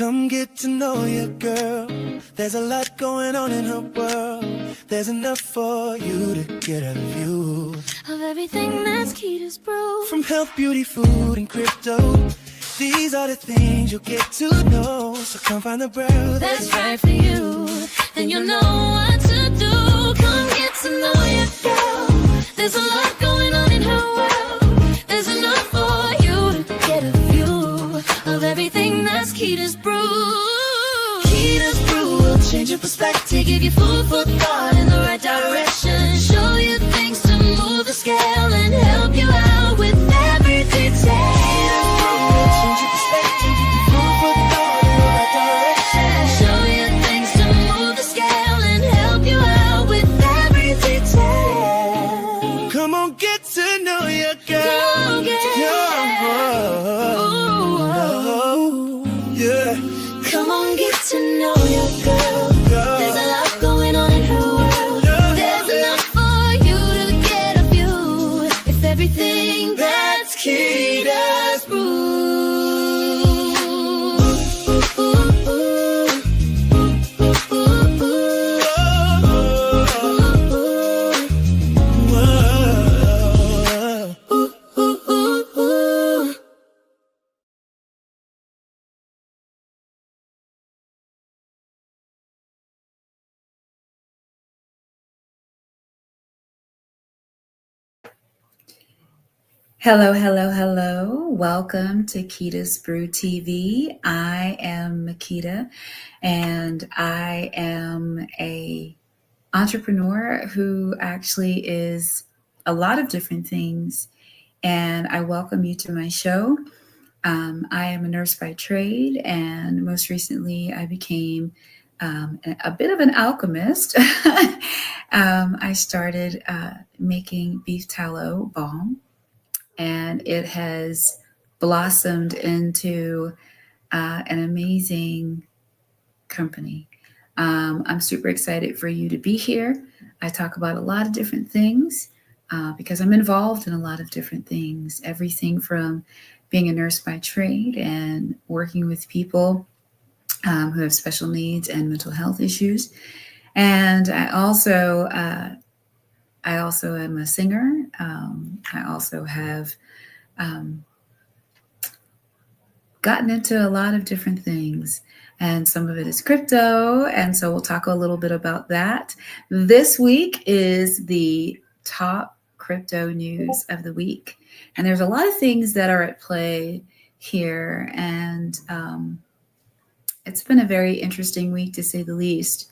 Come get to know your girl. There's a lot going on in her world. There's enough for you to get a view of everything that's Keda's Brew. From health, beauty, food, and crypto, these are the things you'll get to know. So come find the brew that's right for you. Then you'll know what to do. Come get to know your girl. There's a lot going on in her world. There's enough for you to get a view of everything that's Keda's Brew. Keda's Brew will change your perspective, give you food for thought in the right direction, show you things to move the scale and help you out with every detail. Change your perspective, give you food for thought in the right direction, show you things to move the scale and help you out with every detail. Come on, get to know your girl. Come get Come on, get to know your girl. There's a lot going on in her world. There's enough for you to get a view. It's everything that's Keda's Brew. Hello, hello, hello. Welcome to Keda's Brew TV. I am Keda, and I am a entrepreneur who actually is a lot of different things, and I welcome you to my show. I am a nurse by trade, and most recently I became a bit of an alchemist. I started making beef tallow balm, and it has blossomed into an amazing company. I'm super excited for you to be here. I talk about a lot of different things because I'm involved in a lot of different things, everything from being a nurse by trade and working with people who have special needs and mental health issues. And I also am a singer. I also have gotten into a lot of different things, and some of it is crypto. And so we'll talk a little bit about that. This week is the top crypto news of the week. And there's a lot of things that are at play here. And it's been a very interesting week, to say the least.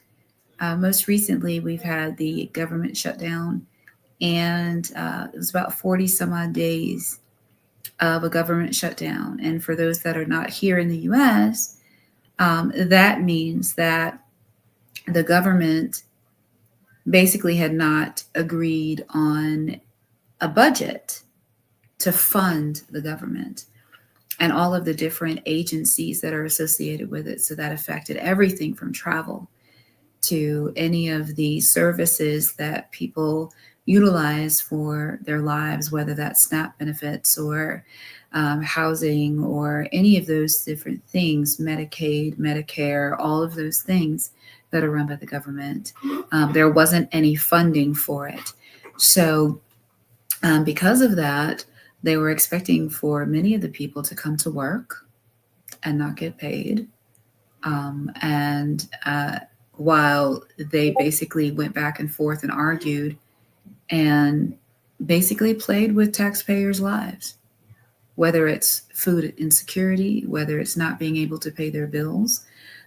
Most recently, we've had the government shutdown, and it was about 40 some odd days of a government shutdown. And for those that are not here in the US, that means that the government basically had not agreed on a budget to fund the government and all of the different agencies that are associated with it. So that affected everything from travel to any of the services that people utilize for their lives, whether that's SNAP benefits or housing or any of those different things, Medicaid, Medicare, all of those things that are run by the government. There wasn't any funding for it. So because of that, they were expecting for many of the people to come to work and not get paid. While they basically went back and forth and argued and basically played with taxpayers' lives, whether it's food insecurity, whether it's not being able to pay their bills,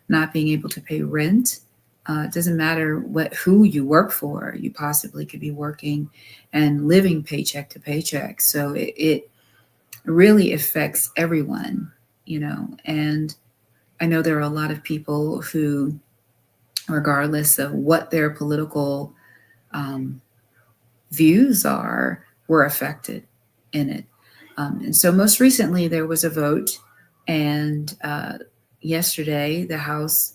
not being able to pay rent. It doesn't matter who you work for. You possibly could be working and living paycheck to paycheck. So it really affects everyone, and I know there are a lot of people who, regardless of what their political views are, were affected in it. And so most recently there was a vote, and yesterday the House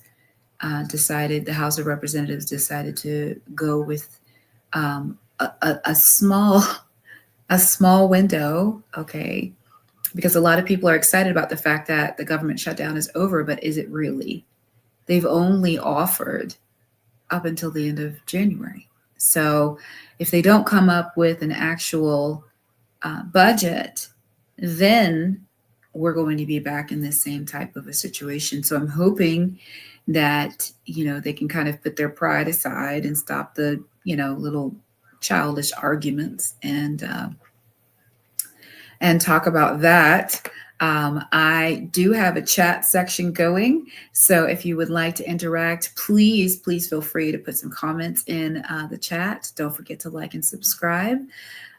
of Representatives decided to go with a small window, okay, because a lot of people are excited about the fact that the government shutdown is over, but is it really? They've only offered up until the end of January. So if they don't come up with an actual budget, then we're going to be back in this same type of a situation. So I'm hoping that, they can kind of put their pride aside and stop the, little childish arguments and talk about that. I do have a chat section going. So if you would like to interact, please feel free to put some comments in the chat. Don't forget to like and subscribe.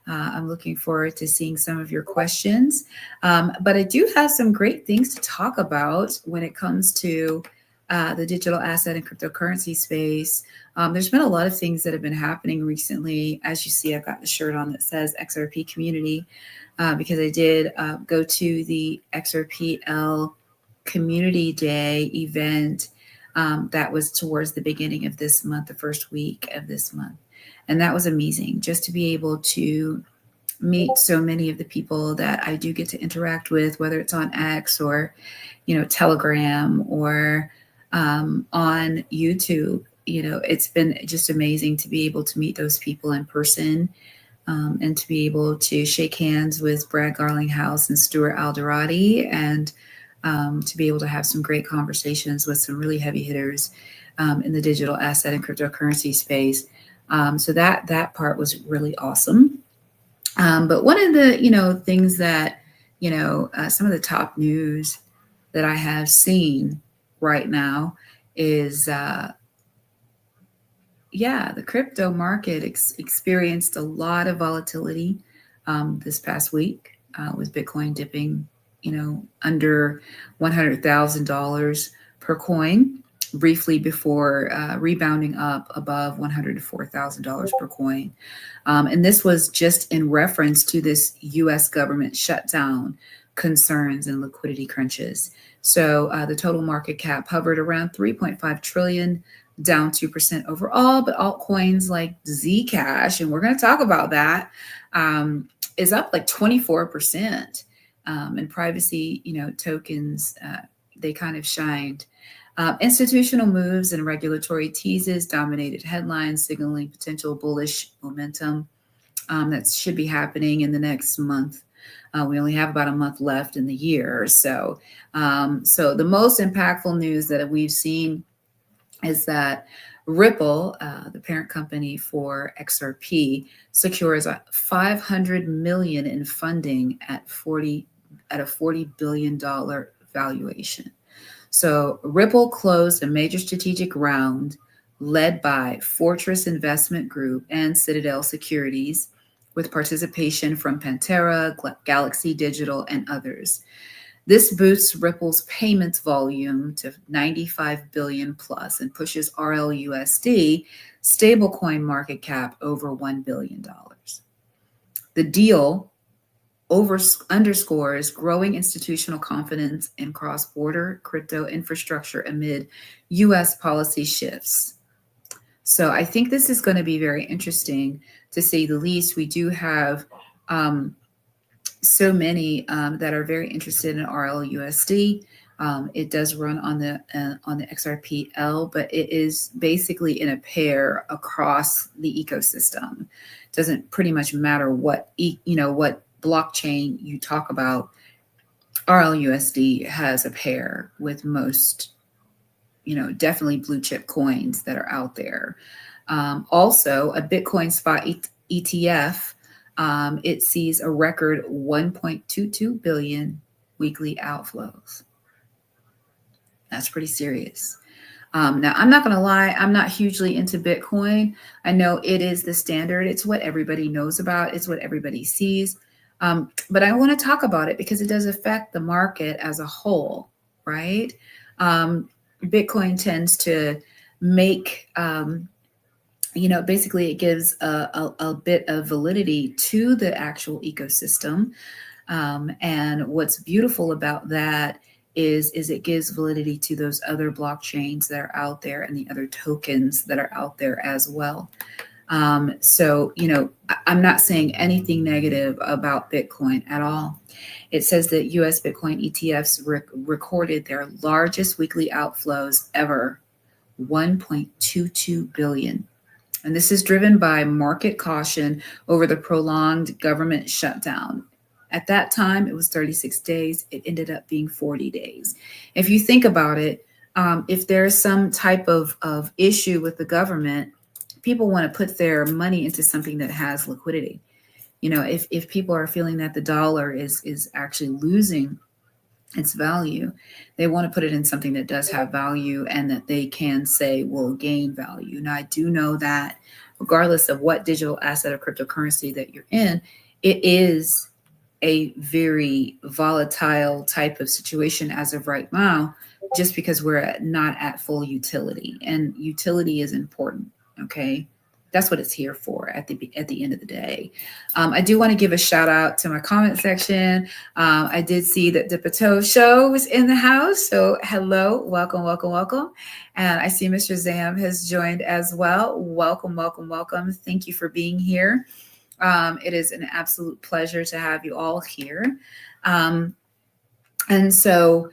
I'm looking forward to seeing some of your questions. But I do have some great things to talk about when it comes to the digital asset and cryptocurrency space. There's been a lot of things that have been happening recently. As you see, I've got the shirt on that says XRP Community because I did go to the XRPL Community Day event that was towards the beginning of this month, the first week of this month. And that was amazing, just to be able to meet so many of the people that I do get to interact with, whether it's on X or, Telegram or on YouTube. It's been just amazing to be able to meet those people in person and to be able to shake hands with Brad Garlinghouse and Stuart Alderati and to be able to have some great conversations with some really heavy hitters in the digital asset and cryptocurrency space. So that part was really awesome. But one of the, things that, some of the top news that I have seen right now is, the crypto market experienced a lot of volatility this past week with Bitcoin dipping, under $100,000 per coin briefly before rebounding up above $104,000 per coin. And this was just in reference to this U.S. government shutdown concerns and liquidity crunches. So the total market cap hovered around 3.5 trillion, down 2% overall, but altcoins like Zcash, and we're going to talk about that, is up like 24%. And privacy, tokens, they kind of shined. Institutional moves and regulatory teases dominated headlines, signaling potential bullish momentum that should be happening in the next month. We only have about a month left in the year or so. So the most impactful news that we've seen is that Ripple, the parent company for XRP, secures $500 million in funding at a $40 billion valuation. So Ripple closed a major strategic round led by Fortress Investment Group and Citadel Securities, with participation from Pantera, Galaxy Digital, and others. This boosts Ripple's payments volume to 95 billion plus and pushes RLUSD stablecoin market cap over $1 billion. The deal underscores growing institutional confidence in cross-border crypto infrastructure amid U.S. policy shifts. So I think this is going to be very interesting, to say the least. We do have so many that are very interested in RLUSD. It does run on the XRPL, but it is basically in a pair across the ecosystem. It doesn't pretty much matter what what blockchain you talk about. RLUSD has a pair with most, definitely blue chip coins that are out there. Also, a Bitcoin spot ETF, it sees a record 1.22 billion weekly outflows. That's pretty serious. Now, I'm not going to lie, I'm not hugely into Bitcoin. I know it is the standard. It's what everybody knows about. It's what everybody sees. But I want to talk about it because it does affect the market as a whole, right? Bitcoin tends to make, basically it gives a bit of validity to the actual ecosystem. And what's beautiful about that is it gives validity to those other blockchains that are out there and the other tokens that are out there as well. So, I'm not saying anything negative about Bitcoin at all. It says that US Bitcoin ETFs recorded their largest weekly outflows ever, 1.22 billion. And this is driven by market caution over the prolonged government shutdown. At that time, it was 36 days. It ended up being 40 days. If you think about it, if there's some type of issue with the government, people want to put their money into something that has liquidity. If people are feeling that the dollar is actually losing its value, they want to put it in something that does have value and that they can say will gain value. Now, I do know that regardless of what digital asset or cryptocurrency that you're in, it is a very volatile type of situation as of right now, just because we're not at full utility, and utility is important. Okay. That's what it's here for at the end of the day. I do want to give a shout out to my comment section. I did see that Dipato Show was in the house. So hello, welcome, welcome, welcome. And I see Mr. Zam has joined as well. Welcome, welcome, welcome. Thank you for being here. It is an absolute pleasure to have you all here. And so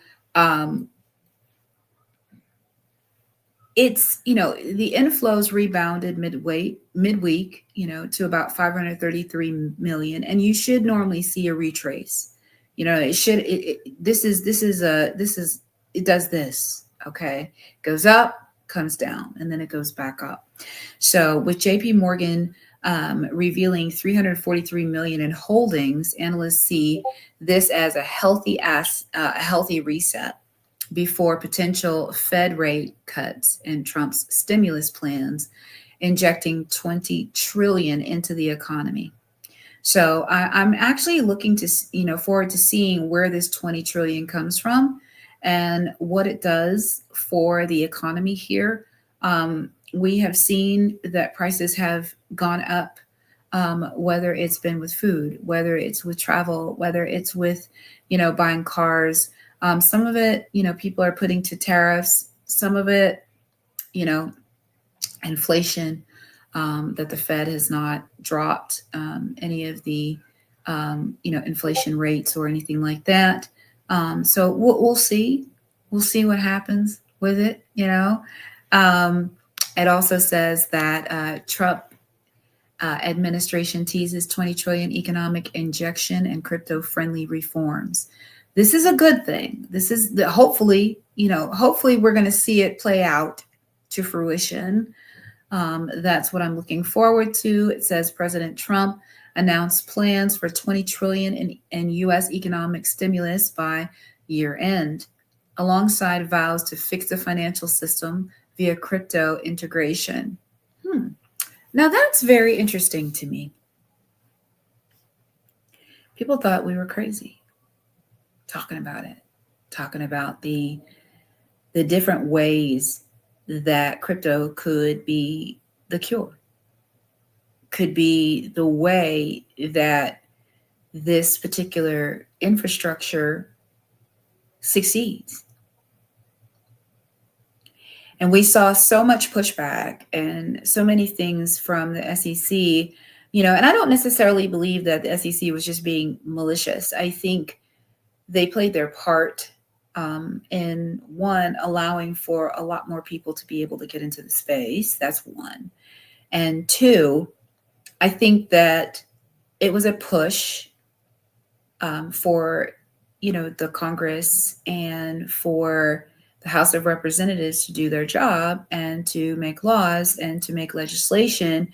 it's, the inflows rebounded midweek, to about 533 million. And you should normally see a retrace. It does this. Okay. Goes up, comes down, and then it goes back up. So with JP Morgan revealing 343 million in holdings, analysts see this as a healthy reset before potential Fed rate cuts and Trump's stimulus plans, injecting 20 trillion into the economy. So I'm actually looking to, forward to seeing where this 20 trillion comes from and what it does for the economy here. We have seen that prices have gone up, whether it's been with food, whether it's with travel, whether it's with, buying cars. Some of it, people are putting to tariffs. Some of it, inflation, that the Fed has not dropped any of the, inflation rates or anything like that. So we'll see. We'll see what happens with it. It also says that Trump administration teases 20 trillion economic injection and crypto-friendly reforms. This is a good thing. This is hopefully we're going to see it play out to fruition. That's what I'm looking forward to. It says President Trump announced plans for 20 trillion in U.S. economic stimulus by year end, alongside vows to fix the financial system via crypto integration. Now that's very interesting to me. People thought we were crazy talking about the different ways that crypto could be the cure, could be the way that this particular infrastructure succeeds. And we saw so much pushback and so many things from the SEC, and I don't necessarily believe that the SEC was just being malicious. I think they played their part in one, allowing for a lot more people to be able to get into the space. That's one. And two, I think that it was a push for, the Congress and for the House of Representatives to do their job and to make laws and to make legislation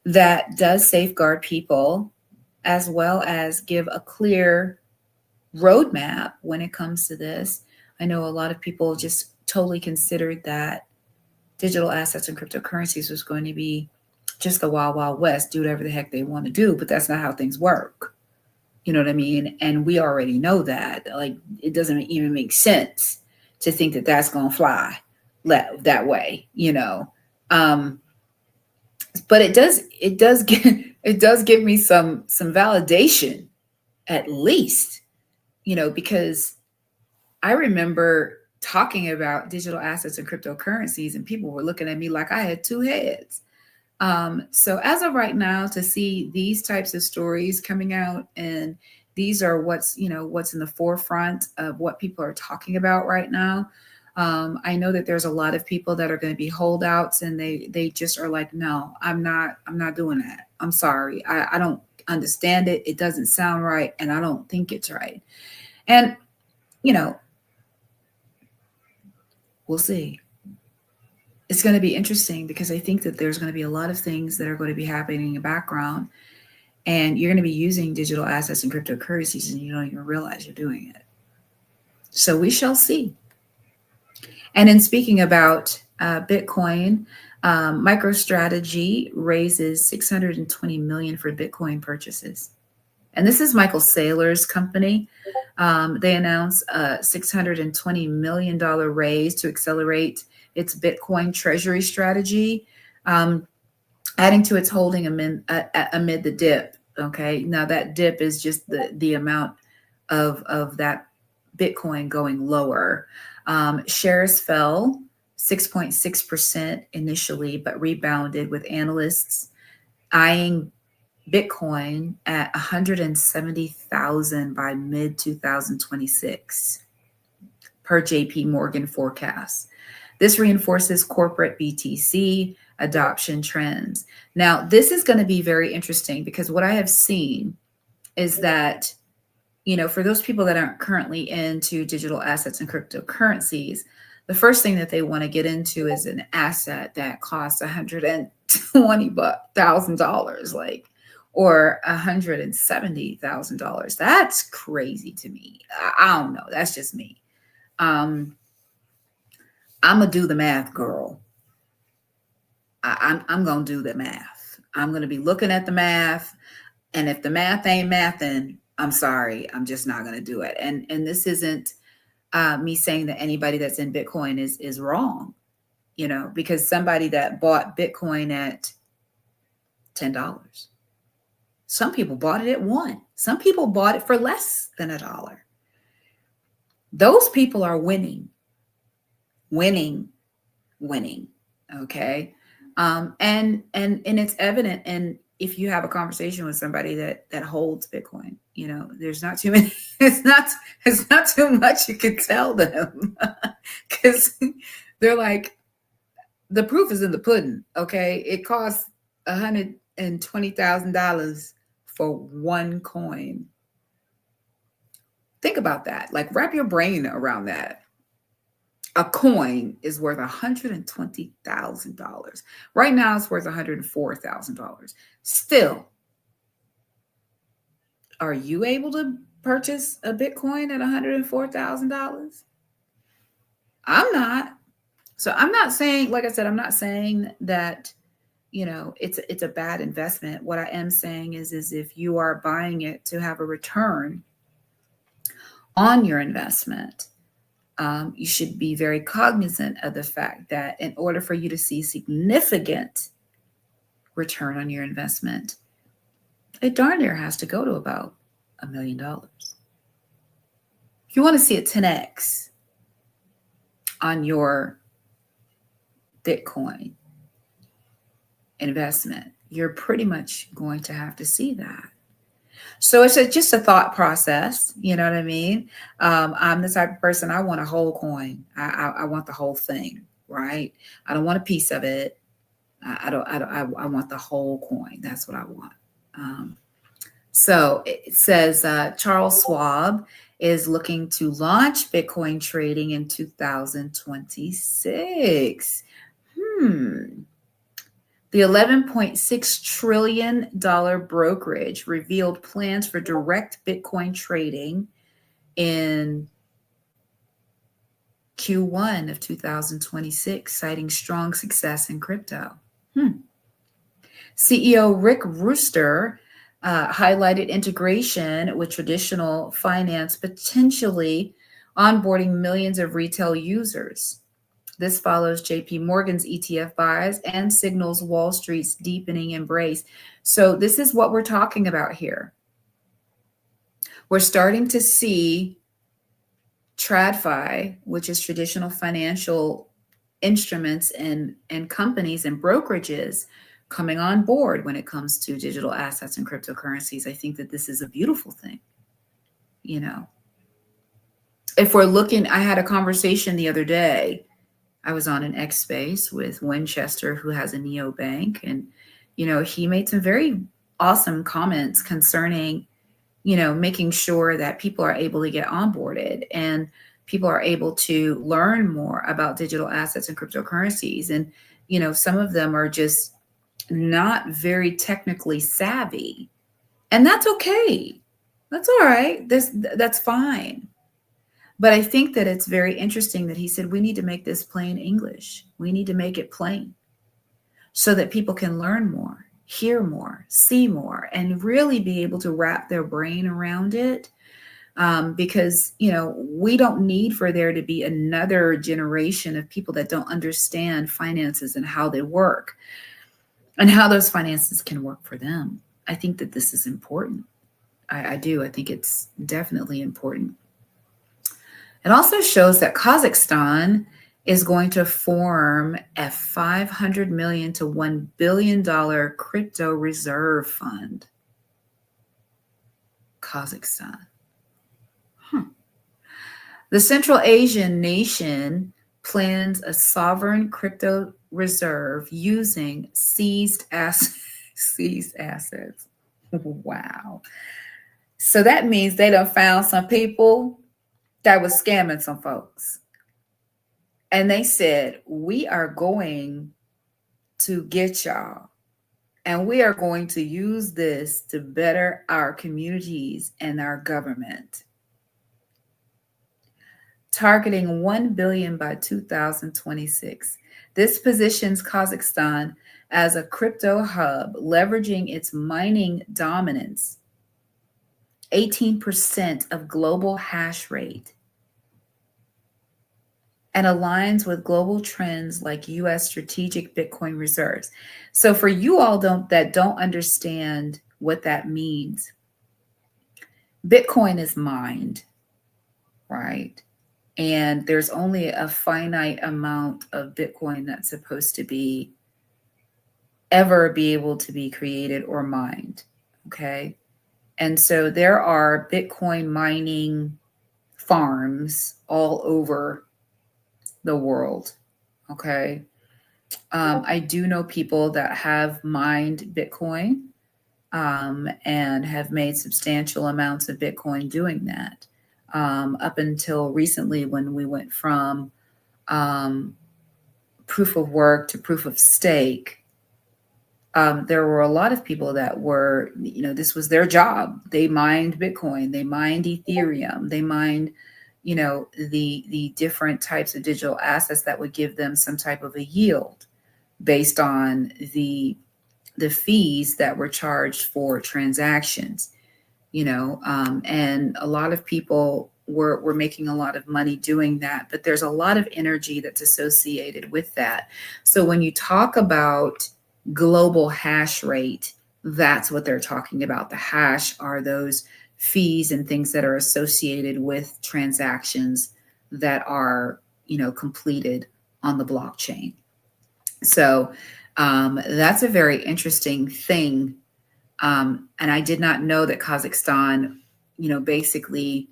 that does safeguard people, as well as give a clear roadmap when it comes to this. I know a lot of people just totally considered that digital assets and cryptocurrencies was going to be just the wild, wild west, do whatever the heck they want to do, but that's not how things work. You know what I mean? And we already know that. Like, it doesn't even make sense to think that that's going to fly that way, But it does give me some validation, at least, because I remember talking about digital assets and cryptocurrencies, and people were looking at me like I had two heads. So as of right now, to see these types of stories coming out, and these are what's in the forefront of what people are talking about right now. I know that there's a lot of people that are going to be holdouts, and they just are like, no, I'm not doing that. I'm sorry, I don't understand it. It doesn't sound right, and I don't think it's right. And you know, we'll see. It's going to be interesting because I think that there's going to be a lot of things that are going to be happening in the background, and you're going to be using digital assets and cryptocurrencies and you don't even realize you're doing it. So we shall see. And in speaking about Bitcoin, MicroStrategy raises 620 million for Bitcoin purchases. And this is Michael Saylor's company. They announced a $620 million raise to accelerate its Bitcoin treasury strategy, adding to its holding amid the dip. Okay, now that dip is just the amount of that Bitcoin going lower. Shares fell 6.6% initially, but rebounded with analysts eyeing Bitcoin at 170,000 by mid 2026 per JP Morgan forecast. This reinforces corporate BTC adoption trends. Now, this is going to be very interesting because what I have seen is that, for those people that aren't currently into digital assets and cryptocurrencies, the first thing that they want to get into is an asset that costs $120,000, or $170,000. That's crazy to me. I don't know. That's just me. I'm gonna do the math, girl. I'm gonna do the math. I'm gonna be looking at the math, and if the math ain't mathing, I'm sorry. I'm just not gonna do it. And this isn't me saying that anybody that's in Bitcoin is wrong, because somebody that bought Bitcoin at $10. Some people bought it at $1. Some people bought it for less than $1. Those people are winning. Okay. And it's evident. And if you have a conversation with somebody that holds Bitcoin, there's not too many, it's not too much you can tell them because they're like, the proof is in the pudding. Okay. It costs $120,000 for one coin. Think about that. Wrap your brain around that. A coin is worth $120,000. Right now, it's worth $104,000. Still, are you able to purchase a Bitcoin at $104,000? I'm not. So I'm not saying, like I said, I'm not saying that, it's a bad investment. What I am saying is if you are buying it to have a return on your investment, you should be very cognizant of the fact that in order for you to see significant return on your investment, it darn near has to go to about $1 million. If you want to see a 10x on your Bitcoin investment, you're pretty much going to have to see that. So it's just a thought process. You know what I mean? I'm the type of person, I want a whole coin. I want the whole thing, right? I don't want a piece of it. I want the whole coin. That's what I want. So it says Charles Schwab is looking to launch Bitcoin trading in 2026. The $11.6 trillion brokerage revealed plans for direct Bitcoin trading in Q1 of 2026, citing strong success in crypto. CEO Rick Rooster highlighted integration with traditional finance, potentially onboarding millions of retail users. This follows JP Morgan's ETF buys and signals Wall Street's deepening embrace. So this is what we're talking about here. We're starting to see TradFi, which is traditional financial instruments and companies and brokerages, coming on board when it comes to digital assets and cryptocurrencies. I think that this is a beautiful thing. You know, if we're looking, I had a conversation the other day. I was on an X space with Winchester, who has a neobank, and, you know, he made some very awesome comments concerning, you know, making sure that people are able to get onboarded and people are able to learn more about digital assets and cryptocurrencies. And, you know, some of them are just not very technically savvy, and that's okay. That's all right. That's fine. But I think that it's very interesting that he said, we need to make this plain English. We need to make it plain so that people can learn more, hear more, see more, and really be able to wrap their brain around it. Because, you know, we don't need for there to be another generation of people that don't understand finances and how they work and how those finances can work for them. I think that this is important. I do. I think it's definitely important. It also shows that Kazakhstan is going to form a $500 million to $1 billion crypto reserve fund. Kazakhstan. The Central Asian nation plans a sovereign crypto reserve using seized assets. Wow. So that means they done found some people that was scamming some folks. And they said, we are going to get y'all, and we are going to use this to better our communities and our government. Targeting 1 billion by 2026. This positions Kazakhstan as a crypto hub, leveraging its mining dominance, 18% of global hash rate, and aligns with global trends like US strategic Bitcoin reserves. So for you all that don't understand what that means, Bitcoin is mined, right? And there's only a finite amount of Bitcoin that's supposed to ever be able to be created or mined, okay? And so there are Bitcoin mining farms all over the world, okay? I do know people that have mined Bitcoin and have made substantial amounts of Bitcoin doing that. Up until recently, when we went from proof of work to proof of stake, there were a lot of people that were, you know, this was their job. They mined Bitcoin, they mined Ethereum, they mined, you know, the different types of digital assets that would give them some type of a yield based on the fees that were charged for transactions. You know, and a lot of people were making a lot of money doing that, but there's a lot of energy that's associated with that. So when you talk about global hash rate, that's what they're talking about. The hash are those fees and things that are associated with transactions that are, you know, completed on the blockchain. So that's a very interesting thing. And I did not know that Kazakhstan, you know, basically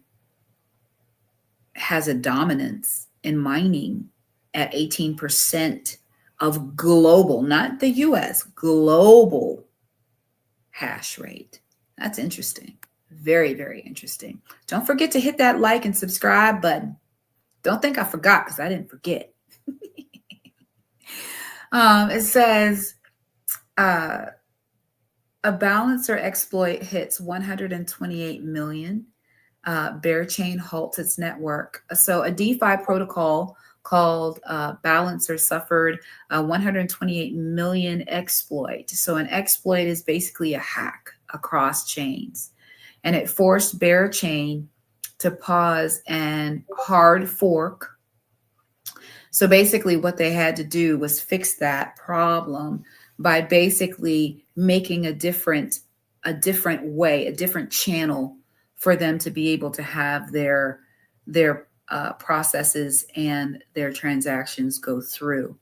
has a dominance in mining at 18% of global, not the US, global hash rate. That's interesting. Very, very interesting. Don't forget to hit that like and subscribe button. Don't think I forgot, because I didn't forget. It says, a balancer exploit hits 128 million. Bear chain halts its network. So a DeFi protocol called Balancer suffered a 128 million exploit. So an exploit is basically a hack across chains. And it forced Bear Chain to pause and hard fork. So basically what they had to do was fix that problem by basically making a different way, a different channel for them to be able to have their processes and their transactions go through.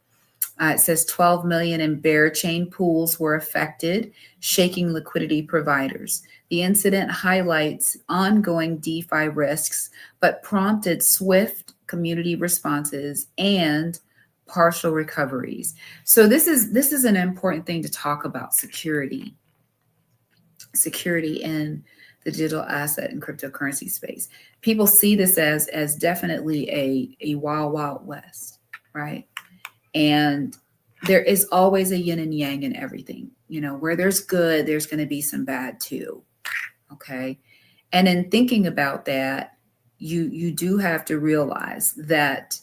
It says 12 million in bear chain pools were affected, shaking liquidity providers. The incident highlights ongoing DeFi risks, but prompted swift community responses and partial recoveries. So this is an important thing to talk about: security in the digital asset and cryptocurrency space. People see this as definitely a wild west, right? And there is always a yin and yang in everything. Where there's good, there's going to be some bad too. Okay. And in thinking about that, you do have to realize that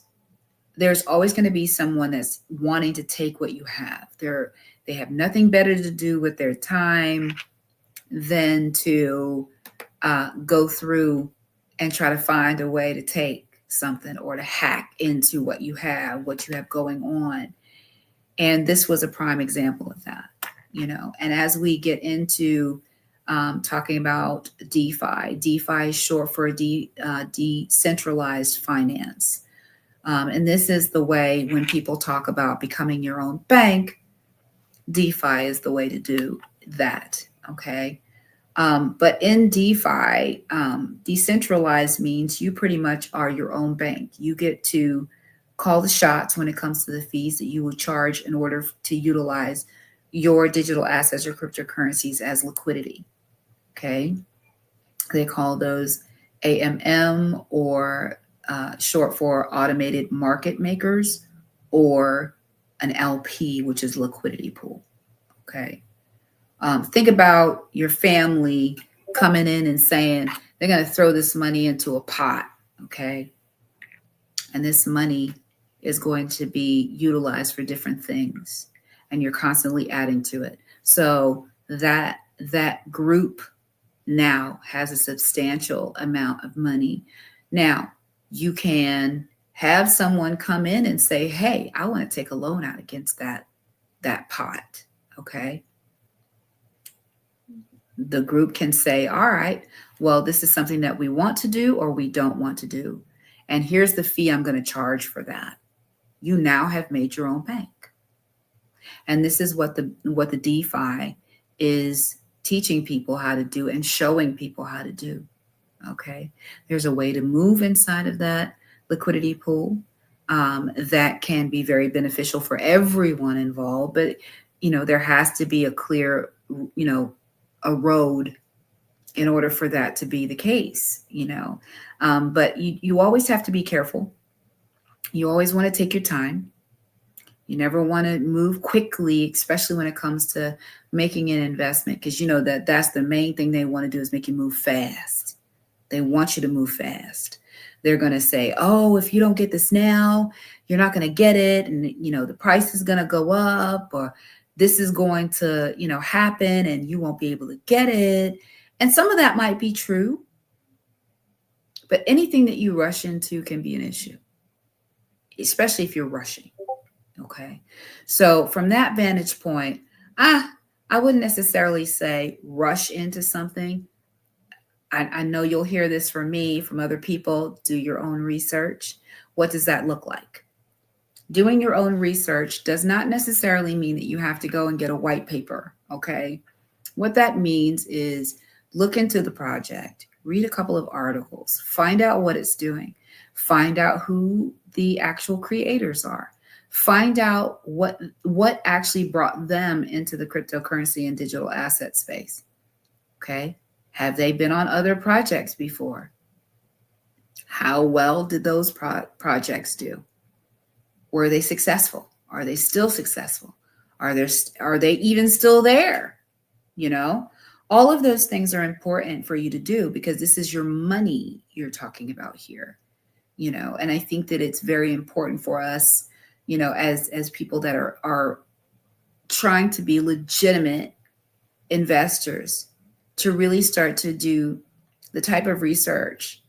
there's always going to be someone that's wanting to take what you have. They have nothing better to do with their time than to go through and try to find a way to take something or to hack into what you have going on. And this was a prime example of that, And as we get into talking about DeFi is short for decentralized finance. And this is the way when people talk about becoming your own bank, DeFi is the way to do that, okay? But in DeFi, decentralized means you pretty much are your own bank. You get to call the shots when it comes to the fees that you will charge in order to utilize your digital assets or cryptocurrencies as liquidity, okay? They call those AMM, or short for automated market makers, or an LP, which is liquidity pool, okay? Think about your family coming in and saying they're going to throw this money into a pot, okay? And this money is going to be utilized for different things, and you're constantly adding to it. So that group now has a substantial amount of money. Now, you can have someone come in and say, hey, I want to take a loan out against that pot, okay? The group can say, all right, well, this is something that we want to do or we don't want to do. And here's the fee I'm going to charge for that. You now have made your own bank. And this is what the DeFi is teaching people how to do and showing people how to do. Okay. There's a way to move inside of that liquidity pool that can be very beneficial for everyone involved. But, there has to be a clear, a road in order for that to be the case, but you always have to be careful. You always want to take your time. You never want to move quickly, especially when it comes to making an investment, because that's the main thing they want to do is make you move fast. They want you to move fast. They're going to say, oh, if you don't get this now, you're not going to get it. And, the price is going to go up, or this is going to, happen and you won't be able to get it. And some of that might be true, but anything that you rush into can be an issue, especially if you're rushing. Okay. So from that vantage point, I wouldn't necessarily say rush into something. I know you'll hear this from me, from other people. Do your own research. What does that look like? Doing your own research does not necessarily mean that you have to go and get a white paper, okay? What that means is look into the project, read a couple of articles, find out what it's doing, find out who the actual creators are, find out what actually brought them into the cryptocurrency and digital asset space, okay? Have they been on other projects before? How well did those projects do? Were they successful? Are they still successful? Are they even still there? All of those things are important for you to do because this is your money you're talking about here, and I think that it's very important for us, as people that are trying to be legitimate investors, to really start to do the type of research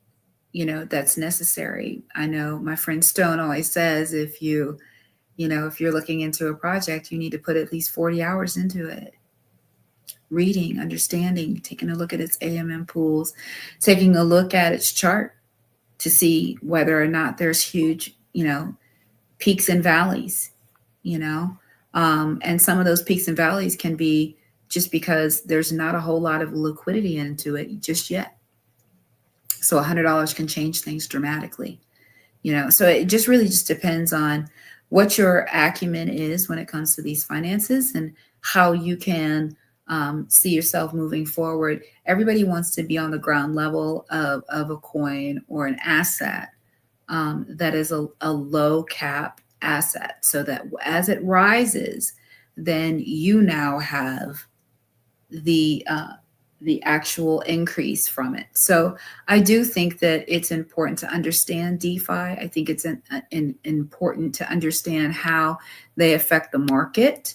that's necessary. I know my friend Stone always says, if you're looking into a project, you need to put at least 40 hours into it. Reading, understanding, taking a look at its AMM pools, taking a look at its chart to see whether or not there's huge, peaks and valleys. you know. And some of those peaks and valleys can be just because there's not a whole lot of liquidity into it just yet. So $100 can change things dramatically, you know. So it just really just depends on what your acumen is when it comes to these finances and how you can see yourself moving forward. Everybody wants to be on the ground level of a coin or an asset that is a low cap asset, so that as it rises, then you now have the actual increase from it. So I do think that it's important to understand DeFi. I think it's important to understand how they affect the market.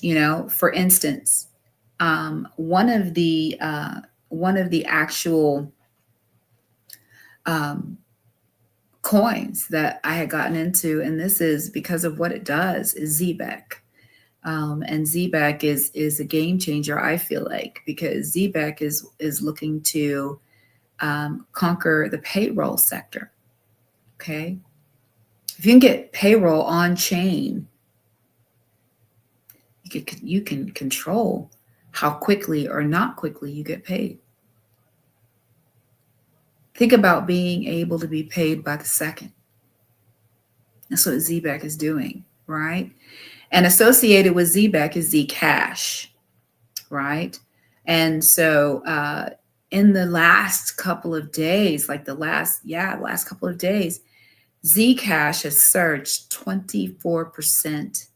You know, for instance, one of the actual coins that I had gotten into, and this is because of what it does, is ZBEC. And ZBEC is a game changer, I feel like, because ZBEC is looking to conquer the payroll sector. Okay, if you can get payroll on chain, you can control how quickly or not quickly you get paid. Think about being able to be paid by the second. That's what ZBEC is doing, right? And associated with ZBEC is Zcash, right? And so in the last couple of days, like the last couple of days, Zcash has surged 24%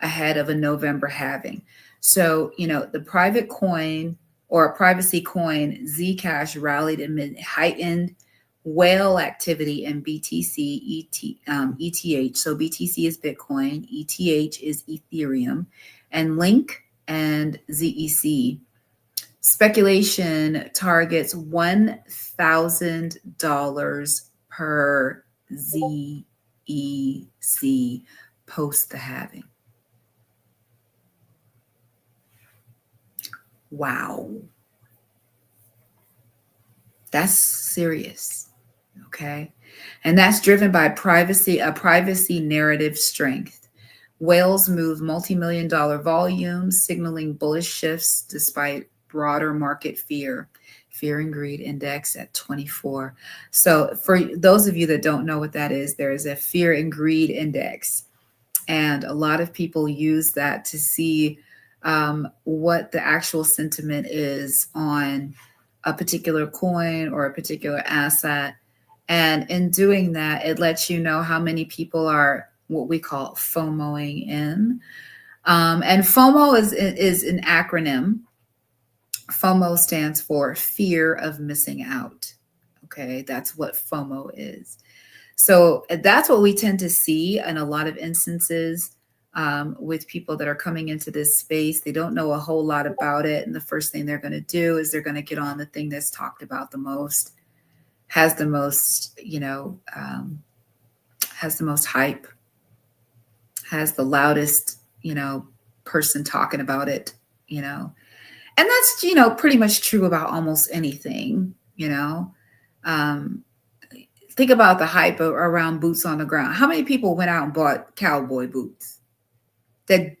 ahead of a November halving. So, you know, the private coin or a privacy coin, Zcash, rallied amid heightened whale activity in BTC, ETH. So BTC is Bitcoin, ETH is Ethereum, and Link and ZEC. Speculation targets $1,000 per ZEC post the halving. Wow. That's serious. Okay. And that's driven by a privacy narrative strength. Whales move multi-million-dollar volumes, signaling bullish shifts despite broader market fear. Fear and greed index at 24. So for those of you that don't know what that is, there is a fear and greed index. And a lot of people use that to see what the actual sentiment is on a particular coin or a particular asset. And in doing that, it lets you know how many people are what we call FOMOing in. And FOMO is an acronym. FOMO stands for fear of missing out. Okay, that's what FOMO is. So that's what we tend to see in a lot of instances with people that are coming into this space. They don't know a whole lot about it. And the first thing they're going to do is they're going to get on the thing that's talked about the most, has the most, has the most hype, has the loudest, person talking about it, and that's, pretty much true about almost anything, think about the hype around boots on the ground. How many people went out and bought cowboy boots that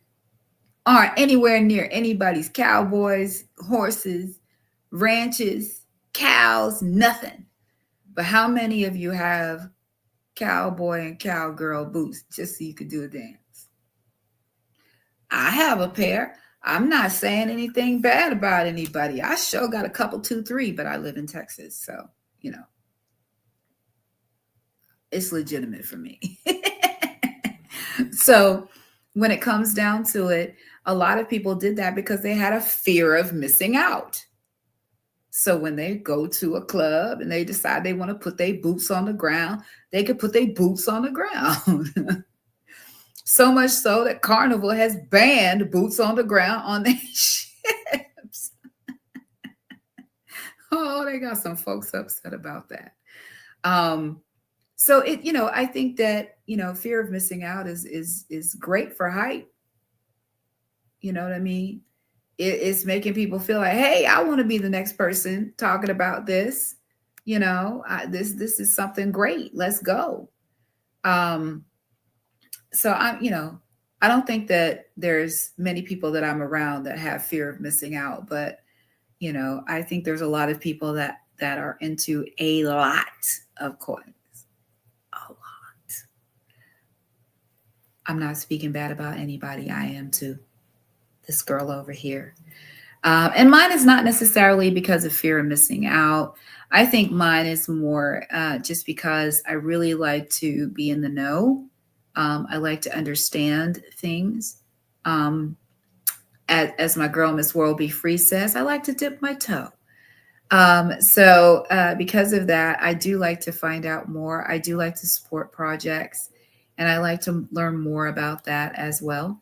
aren't anywhere near anybody's cowboys, horses, ranches, cows, nothing? But how many of you have cowboy and cowgirl boots just so you could do a dance? I have a pair. I'm not saying anything bad about anybody. I sure got a couple, 2, 3, but I live in Texas. So, it's legitimate for me. So when it comes down to it, a lot of people did that because they had a fear of missing out. So when they go to a club and they decide they want to put their boots on the ground, they could put their boots on the ground. So much so that Carnival has banned boots on the ground on their ships. Oh, they got some folks upset about that. So it, I think that, fear of missing out is great for hype. You know what I mean? It's making people feel like, hey, I want to be the next person talking about this. This is something great. Let's go. So I don't think that there's many people that I'm around that have fear of missing out, but I think there's a lot of people that are into a lot of coins. A lot. I'm not speaking bad about anybody. I am too. This girl over here. And mine is not necessarily because of fear of missing out. I think mine is more just because I really like to be in the know. I like to understand things. As my girl, Miss World Be Free says, I like to dip my toe. So because of that, I do like to find out more. I do like to support projects, and I like to learn more about that as well.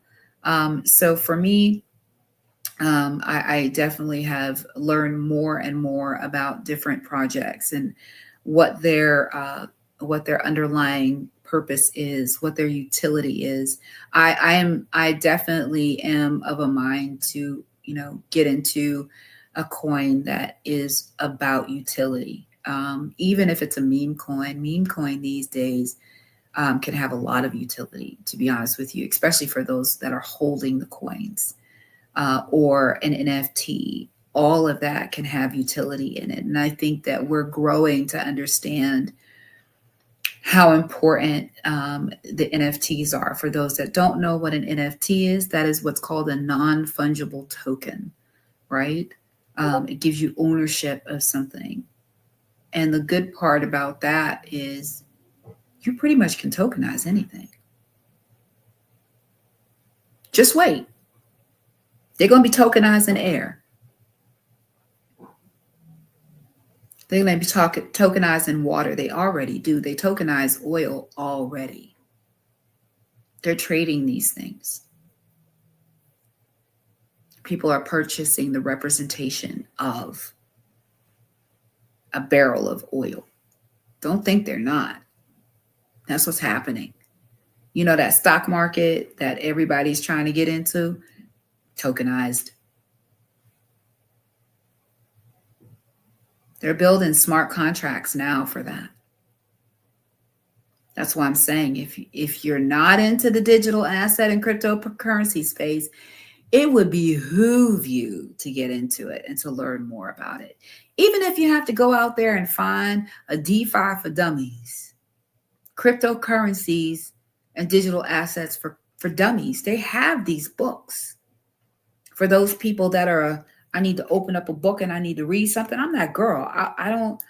So for me, I definitely have learned more and more about different projects and what their underlying purpose is, what their utility is. I definitely am of a mind to get into a coin that is about utility. Even if it's a meme coin these days can have a lot of utility, to be honest with you, especially for those that are holding the coins. Or an NFT, all of that can have utility in it. And I think that we're growing to understand how important the NFTs are. For those that don't know what an NFT is, that is what's called a non-fungible token, right? It gives you ownership of something. And the good part about that is you pretty much can tokenize anything. Just wait. They're going to be tokenizing air. They're going to be tokenizing water. They already do. They tokenize oil already. They're trading these things. People are purchasing the representation of a barrel of oil. Don't think they're not. That's what's happening. That stock market that everybody's trying to get into? Tokenized. They're building smart contracts now for that. That's why I'm saying if you're not into the digital asset and cryptocurrency space, it would behoove you to get into it and to learn more about it. Even if you have to go out there and find a DeFi for dummies, cryptocurrencies and digital assets for dummies, they have these books. For those people that are, I need to open up a book and I need to read something. I'm that girl. I don't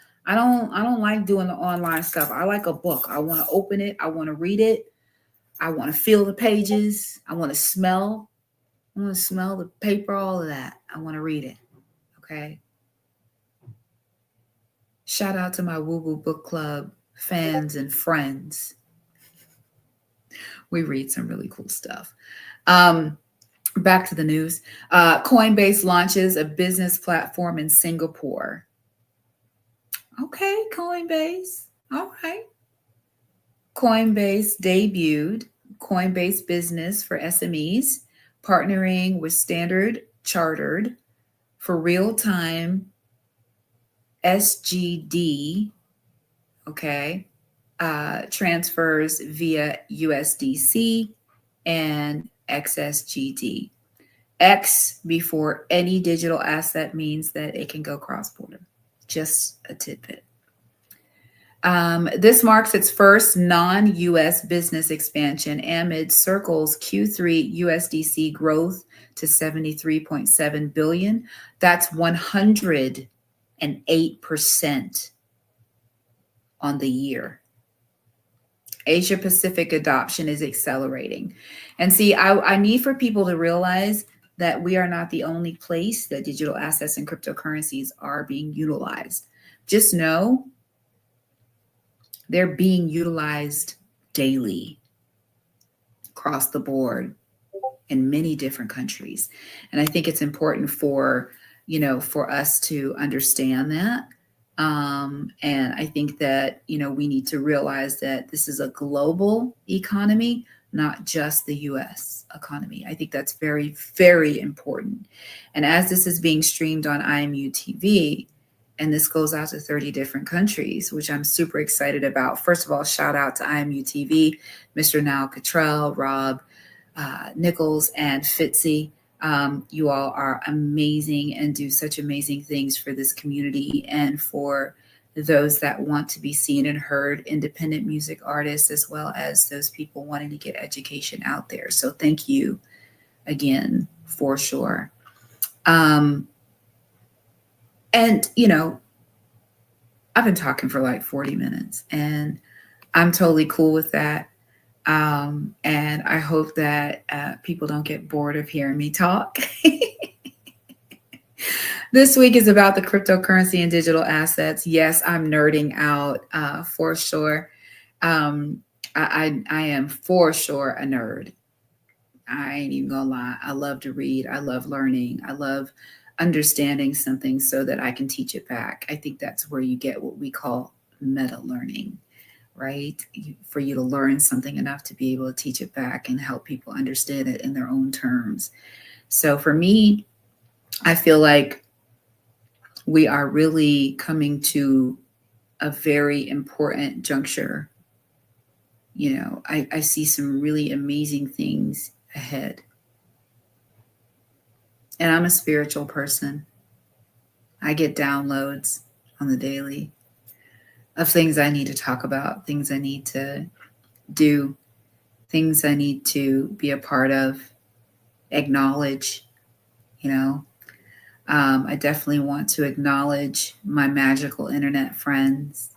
like doing the online stuff. I like a book. I want to open it. I want to read it. I want to feel the pages. I want to smell. I want to smell the paper, all of that. I want to read it. Okay. Shout out to my Woo Woo Book Club fans and friends. We read some really cool stuff. Back to the news. Coinbase launches a business platform in Singapore. Okay, Coinbase. All right. Coinbase debuted Coinbase Business for SMEs, partnering with Standard Chartered for real-time SGD, transfers via USDC and XSGD. X before any digital asset means that it can go cross-border. Just a tidbit. This marks its first non-US business expansion amid Circle's Q3 USDC growth to 73.7 billion. That's 108% on the year. Asia Pacific adoption is accelerating. And see, I need for people to realize that we are not the only place that digital assets and cryptocurrencies are being utilized. Just know they're being utilized daily across the board in many different countries. And I think it's important for us to understand that. And I think that, we need to realize that this is a global economy, not just the US economy. I think that's very, very important. And as this is being streamed on IMU TV, and this goes out to 30 different countries, which I'm super excited about. First of all, shout out to IMU TV, Mr. Niall Cottrell, Rob, Nichols and Fitzy. You all are amazing and do such amazing things for this community and for those that want to be seen and heard, independent music artists, as well as those people wanting to get education out there. So thank you again, for sure. And, you know, I've been talking for like 40 minutes and I'm totally cool with that. And I hope that people don't get bored of hearing me talk. This week is about the cryptocurrency and digital assets. Yes, I'm nerding out for sure. I am for sure a nerd. I ain't even gonna lie. I love to read. I love learning. I love understanding something so that I can teach it back. I think that's where you get what we call meta learning, right? For you to learn something enough to be able to teach it back and help people understand it in their own terms. So for me, I feel like we are really coming to a very important juncture. You know, I see some really amazing things ahead. And I'm a spiritual person. I get downloads on the daily of things I need to talk about, things I need to do, things I need to be a part of, acknowledge, you know. I definitely want to acknowledge my magical internet friends.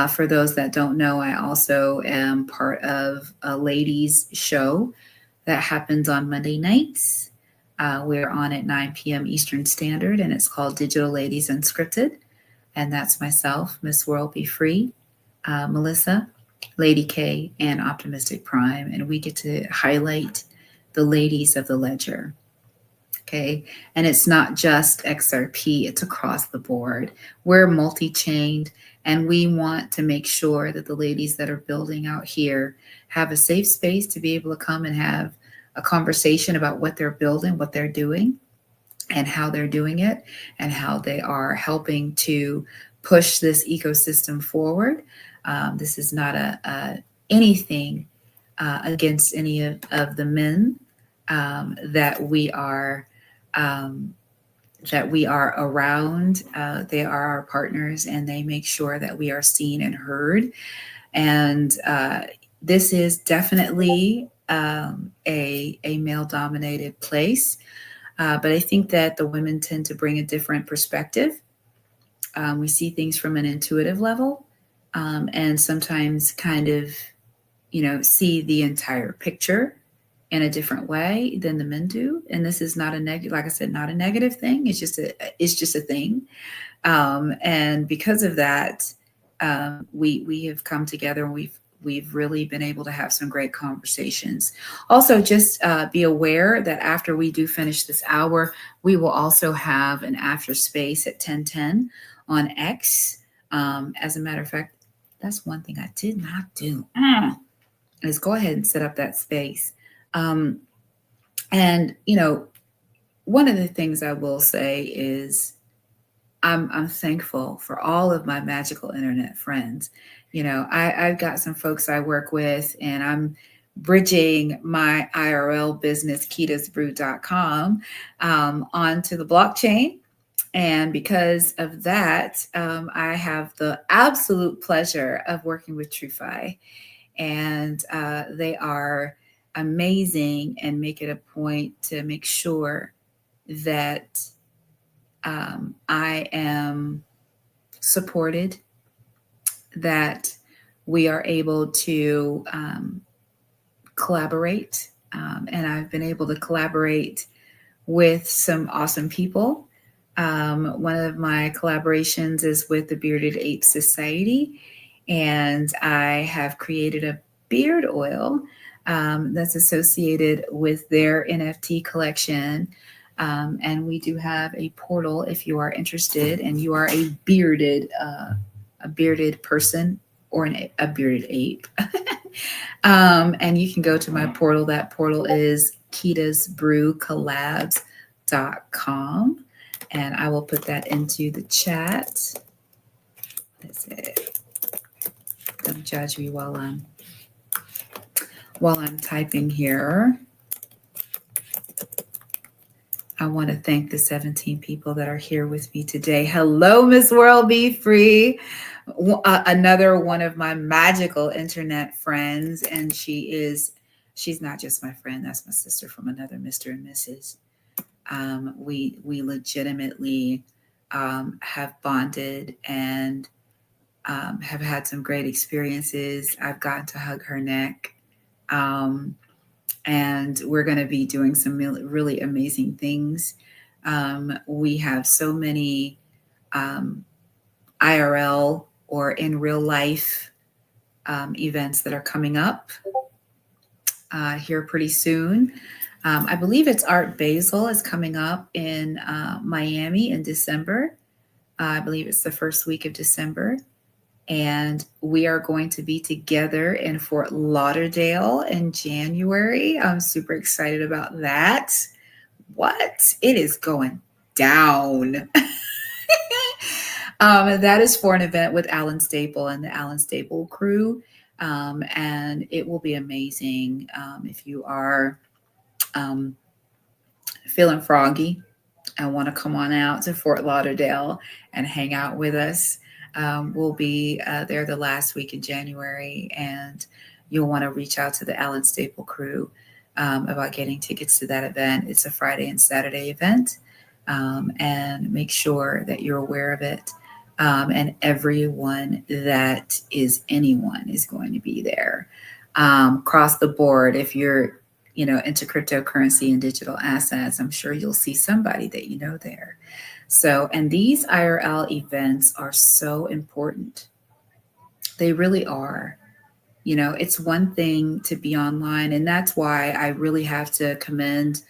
For those that don't know, I also am part of a ladies show that happens on Monday nights. We're on at 9 p.m. Eastern Standard, and it's called Digital Ladies Unscripted. And that's myself, Miss World Be Free, Melissa, Lady K, and Optimistic Prime. And we get to highlight the ladies of the ledger. Okay. And it's not just XRP, it's across the board. We're multi-chained, and we want to make sure that the ladies that are building out here have a safe space to be able to come and have a conversation about what they're building, what they're doing, and how they're doing it, and how they are helping to push this ecosystem forward. This is not anything against any of the men that we are around. They are our partners, and they make sure that we are seen and heard. And this is definitely a male-dominated place. But I think that the women tend to bring a different perspective. We see things from an intuitive level, and sometimes kind of, you know, see the entire picture in a different way than the men do. And this is not a negative, like I said, not a negative thing. It's just a thing. And because of that, we have come together, and we've really been able to have some great conversations. Also, just be aware that after we do finish this hour, we will also have an after space at 10:10 on X. As a matter of fact, that's one thing I did not do. Is go ahead and set up that space. And, you know, one of the things I will say is I'm thankful for all of my magical internet friends. You know, I've got some folks I work with, and I'm bridging my IRL business, kedasbrew.com, onto the blockchain. And because of that, I have the absolute pleasure of working with TrueFi. And they are amazing and make it a point to make sure that I am supported, that we are able to collaborate. And I've been able to collaborate with some awesome people. One of my collaborations is with the Bearded Ape Society, and I have created a beard oil that's associated with their NFT collection. And we do have a portal if you are interested and you are a bearded person or a bearded ape. And you can go to my portal. That portal is kedasbrewcollabs.com. And I will put that into the chat. That's it. Don't judge me while I'm While I'm typing here, I want to thank the 17 people that are here with me today. Hello, Miss World Be Free. Another one of my magical internet friends. And she's not just my friend, that's my sister from another Mr. and Mrs. We legitimately have bonded and have had some great experiences. I've gotten to hug her neck. And we're going to be doing some really amazing things. We have so many IRL or in real life events that are coming up here pretty soon. I believe it's Art Basel is coming up in Miami in December. I believe it's the first week of December. And we are going to be together in Fort Lauderdale in January. I'm super excited about that. What? It is going down. That is for an event with Alan Staple and the Alan Staple crew. And it will be amazing if you are feeling froggy and want to come on out to Fort Lauderdale and hang out with us. We'll be there the last week in January, and you'll want to reach out to the Alan Staple crew about getting tickets to that event. It's a Friday and Saturday event, and make sure that you're aware of it. And everyone that is anyone is going to be there. Across the board, if you're into cryptocurrency and digital assets, I'm sure you'll see somebody that you know there. So, and these IRL events are so important. They really are. It's one thing to be online, and that's why I really have to commend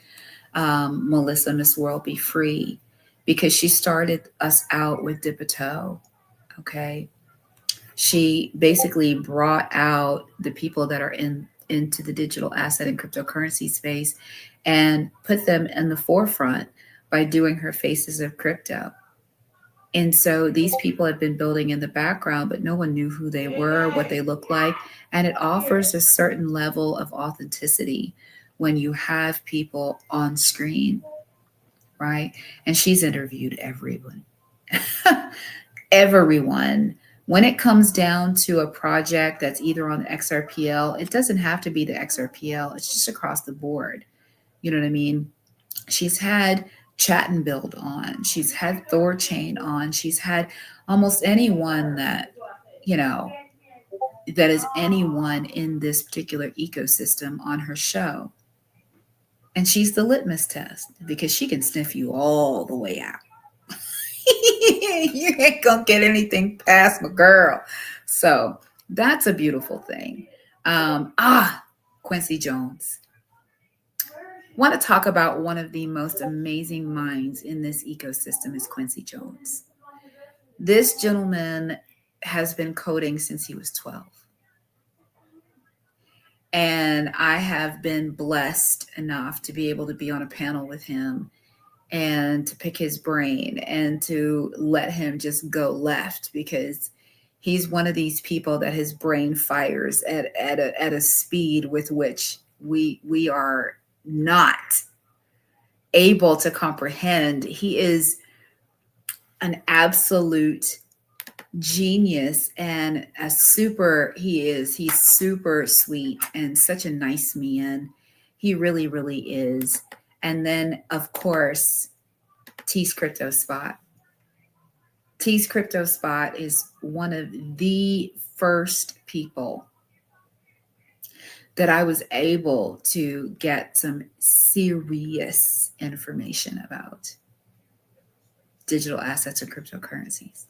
Melissa, Miss World Be Free, because she started us out with Dip a Toe. Okay. She basically brought out the people that are into the digital asset and cryptocurrency space and put them in the forefront by doing her Faces of Crypto. And so these people have been building in the background, but no one knew who they were, what they looked like. And it offers a certain level of authenticity when you have people on screen, right? And she's interviewed everyone. Everyone. When it comes down to a project that's either on the XRPL, it doesn't have to be the XRPL. It's just across the board. You know what I mean? She's had Chat and Build on. She's had Thorchain on. She's had almost anyone that is anyone in this particular ecosystem on her show. And she's the litmus test because she can sniff you all the way out. You ain't gonna get anything past my girl. So that's a beautiful thing. Quincy Jones. Want to talk about one of the most amazing minds in this ecosystem is Quincy Jones. This gentleman has been coding since he was 12. And I have been blessed enough to be able to be on a panel with him and to pick his brain and to let him just go left, because he's one of these people that his brain fires at a speed with which we are not able to comprehend. He is an absolute genius and he's super sweet and such a nice man. He really, really is. And then, of course, T's Crypto Spot. T's Crypto Spot is one of the first people that I was able to get some serious information about digital assets and cryptocurrencies.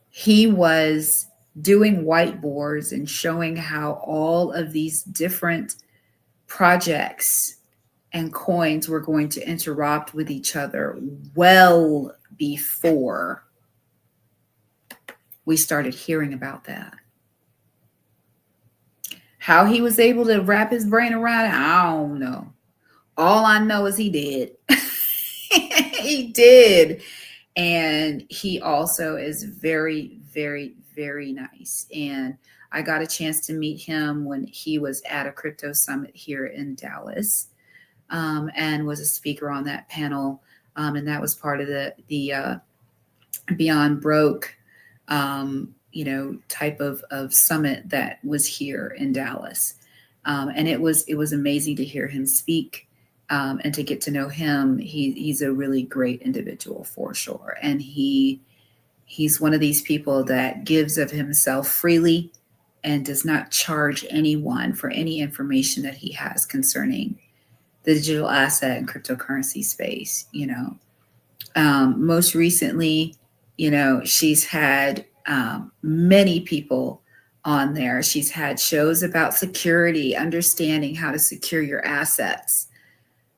He was doing whiteboards and showing how all of these different projects and coins were going to interrupt with each other well before we started hearing about that. How he was able to wrap his brain around it, I don't know. All I know is he did. He did. And he also is very, very, very nice. And I got a chance to meet him when he was at a crypto summit here in Dallas, and was a speaker on that panel. And that was part of the Beyond Broke, type of summit that was here in Dallas. And it was amazing to hear him speak, and to get to know him. He's a really great individual for sure. And he's one of these people that gives of himself freely and does not charge anyone for any information that he has concerning the digital asset and cryptocurrency space. Most recently, she's had many people on there. She's had shows about security, understanding how to secure your assets,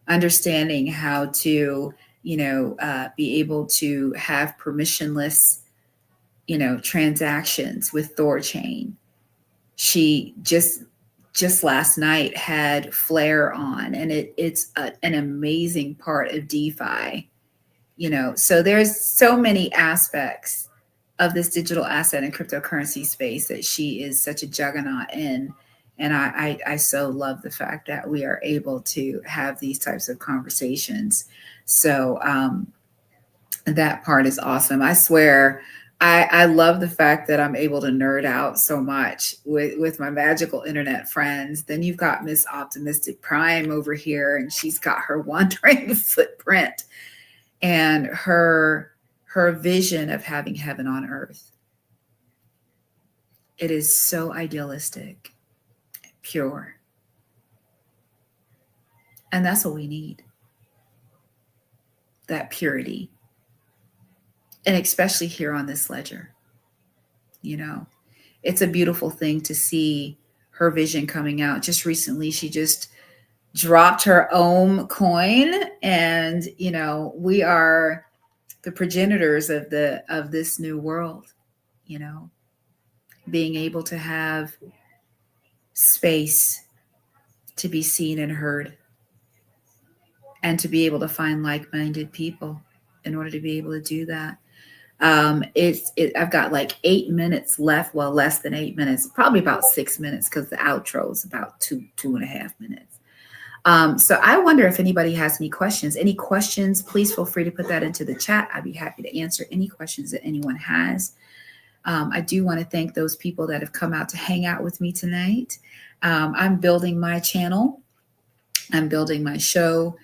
understanding how to, be able to have permissionless, transactions with Thorchain. She just last night had Flare on, and it's an amazing part of DeFi. So there's so many aspects of this digital asset and cryptocurrency space that she is such a juggernaut in. And I so love the fact that we are able to have these types of conversations. So that part is awesome. I swear, I love the fact that I'm able to nerd out so much with my magical internet friends. Then you've got Miss Optimistic Prime over here, and she's got her wandering footprint and her vision of having heaven on earth. It is so idealistic, pure. And that's what we need. That purity. And especially here on this ledger. It's a beautiful thing to see her vision coming out. Just recently, she just dropped her own coin, and we are the progenitors of this new world. Being able to have space to be seen and heard, and to be able to find like-minded people in order to be able to do that. I've got like 8 minutes left. Well, less than 8 minutes, probably about 6 minutes, because the outro is about two and a half minutes. So I wonder if anybody has any questions. Any questions, please feel free to put that into the chat. I'd be happy to answer any questions that anyone has. I do want to thank those people that have come out to hang out with me tonight. I'm building my channel. I'm building my show.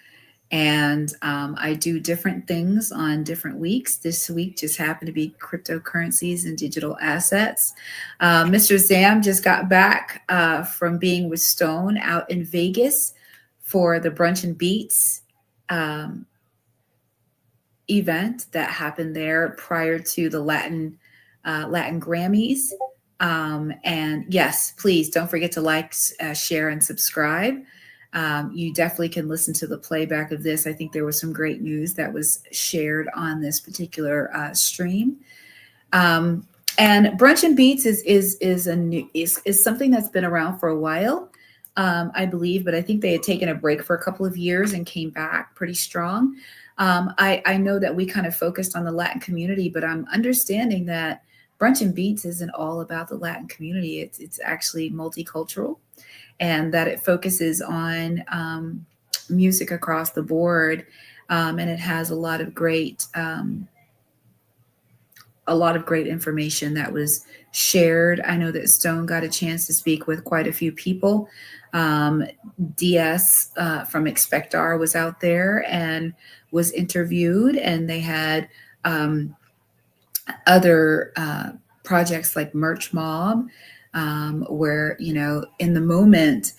And I do different things on different weeks. This week just happened to be cryptocurrencies and digital assets. Mr. Zam just got back from being with Stone out in Vegas for the Brunch Beats event that happened there prior to the Latin Grammys. And yes, please don't forget to like, share, and subscribe. You definitely can listen to the playback of this. I think there was some great news that was shared on this particular stream. And Brunch Beats is something that's been around for a while, I believe, but I think they had taken a break for a couple of years and came back pretty strong. I know that we kind of focused on the Latin community, but I'm understanding that Brunch Beats isn't all about the Latin community. It's actually multicultural. And that it focuses on music across the board, and it has a lot of great information that was shared. I know that Stone got a chance to speak with quite a few people. DS from Expectar was out there and was interviewed, and they had other projects like Merch Mob. Where, in the moment,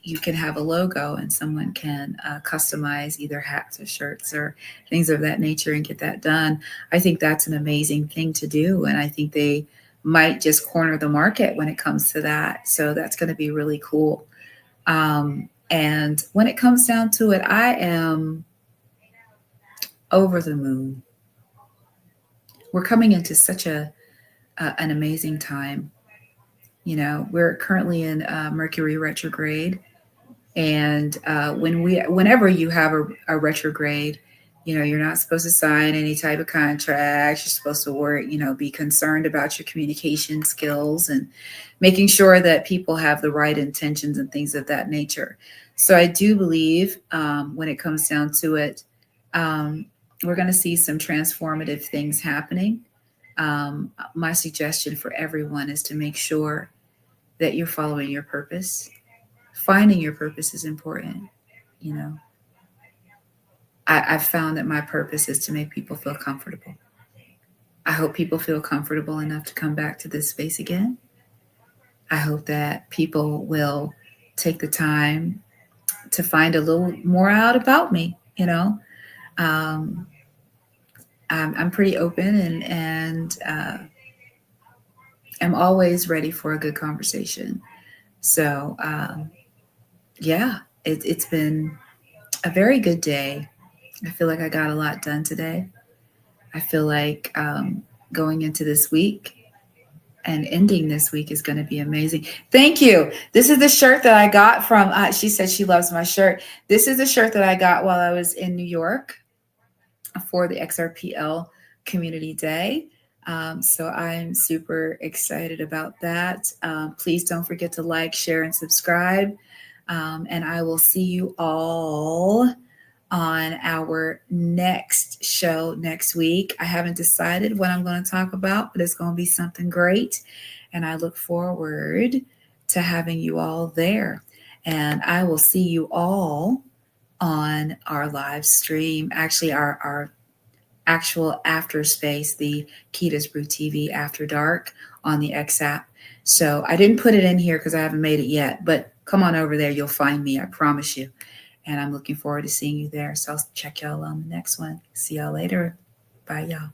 you can have a logo and someone can customize either hats or shirts or things of that nature and get that done. I think that's an amazing thing to do. And I think they might just corner the market when it comes to that. So that's going to be really cool. And when it comes down to it, I am over the moon. We're coming into such an amazing time. We're currently in Mercury retrograde, and whenever you have a retrograde, You're not supposed to sign any type of contracts. You're supposed to work, be concerned about your communication skills and making sure that people have the right intentions and things of that nature. So I do believe when it comes down to it, we're going to see some transformative things happening. My suggestion for everyone is to make sure that you're following your purpose. Finding your purpose is important. I've found that my purpose is to make people feel comfortable. I hope people feel comfortable enough to come back to this space again. I hope that people will take the time to find a little more out about me. I'm pretty open and I'm always ready for a good conversation. So yeah, it's been a very good day. I feel like I got a lot done today. I feel like going into this week and ending this week is going to be amazing. Thank you. This is the shirt that I got from, she said she loves my shirt. This is the shirt that I got while I was in New York for the XRPL Community Day. So I'm super excited about that. Please don't forget to like, share, and subscribe. And I will see you all on our next show next week. I haven't decided what I'm going to talk about, but it's going to be something great. And I look forward to having you all there. And I will see you all on our live stream, actually our actual after space, the Keda's Brew TV After Dark on the X app. So I didn't put it in here because I haven't made it yet, but come on over there. You'll find me. I promise you. And I'm looking forward to seeing you there. So I'll check y'all on the next one. See y'all later. Bye, y'all.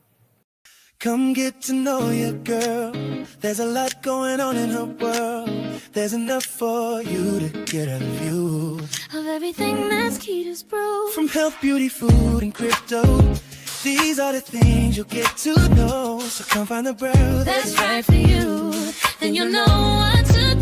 Come get to know your girl. There's a lot going on in her world. There's enough for you to get a view Of everything that's Keda's Brew. from health, beauty, food, and crypto. These are the things you'll get to know. So come find the brew That's right for you. Then you'll know what to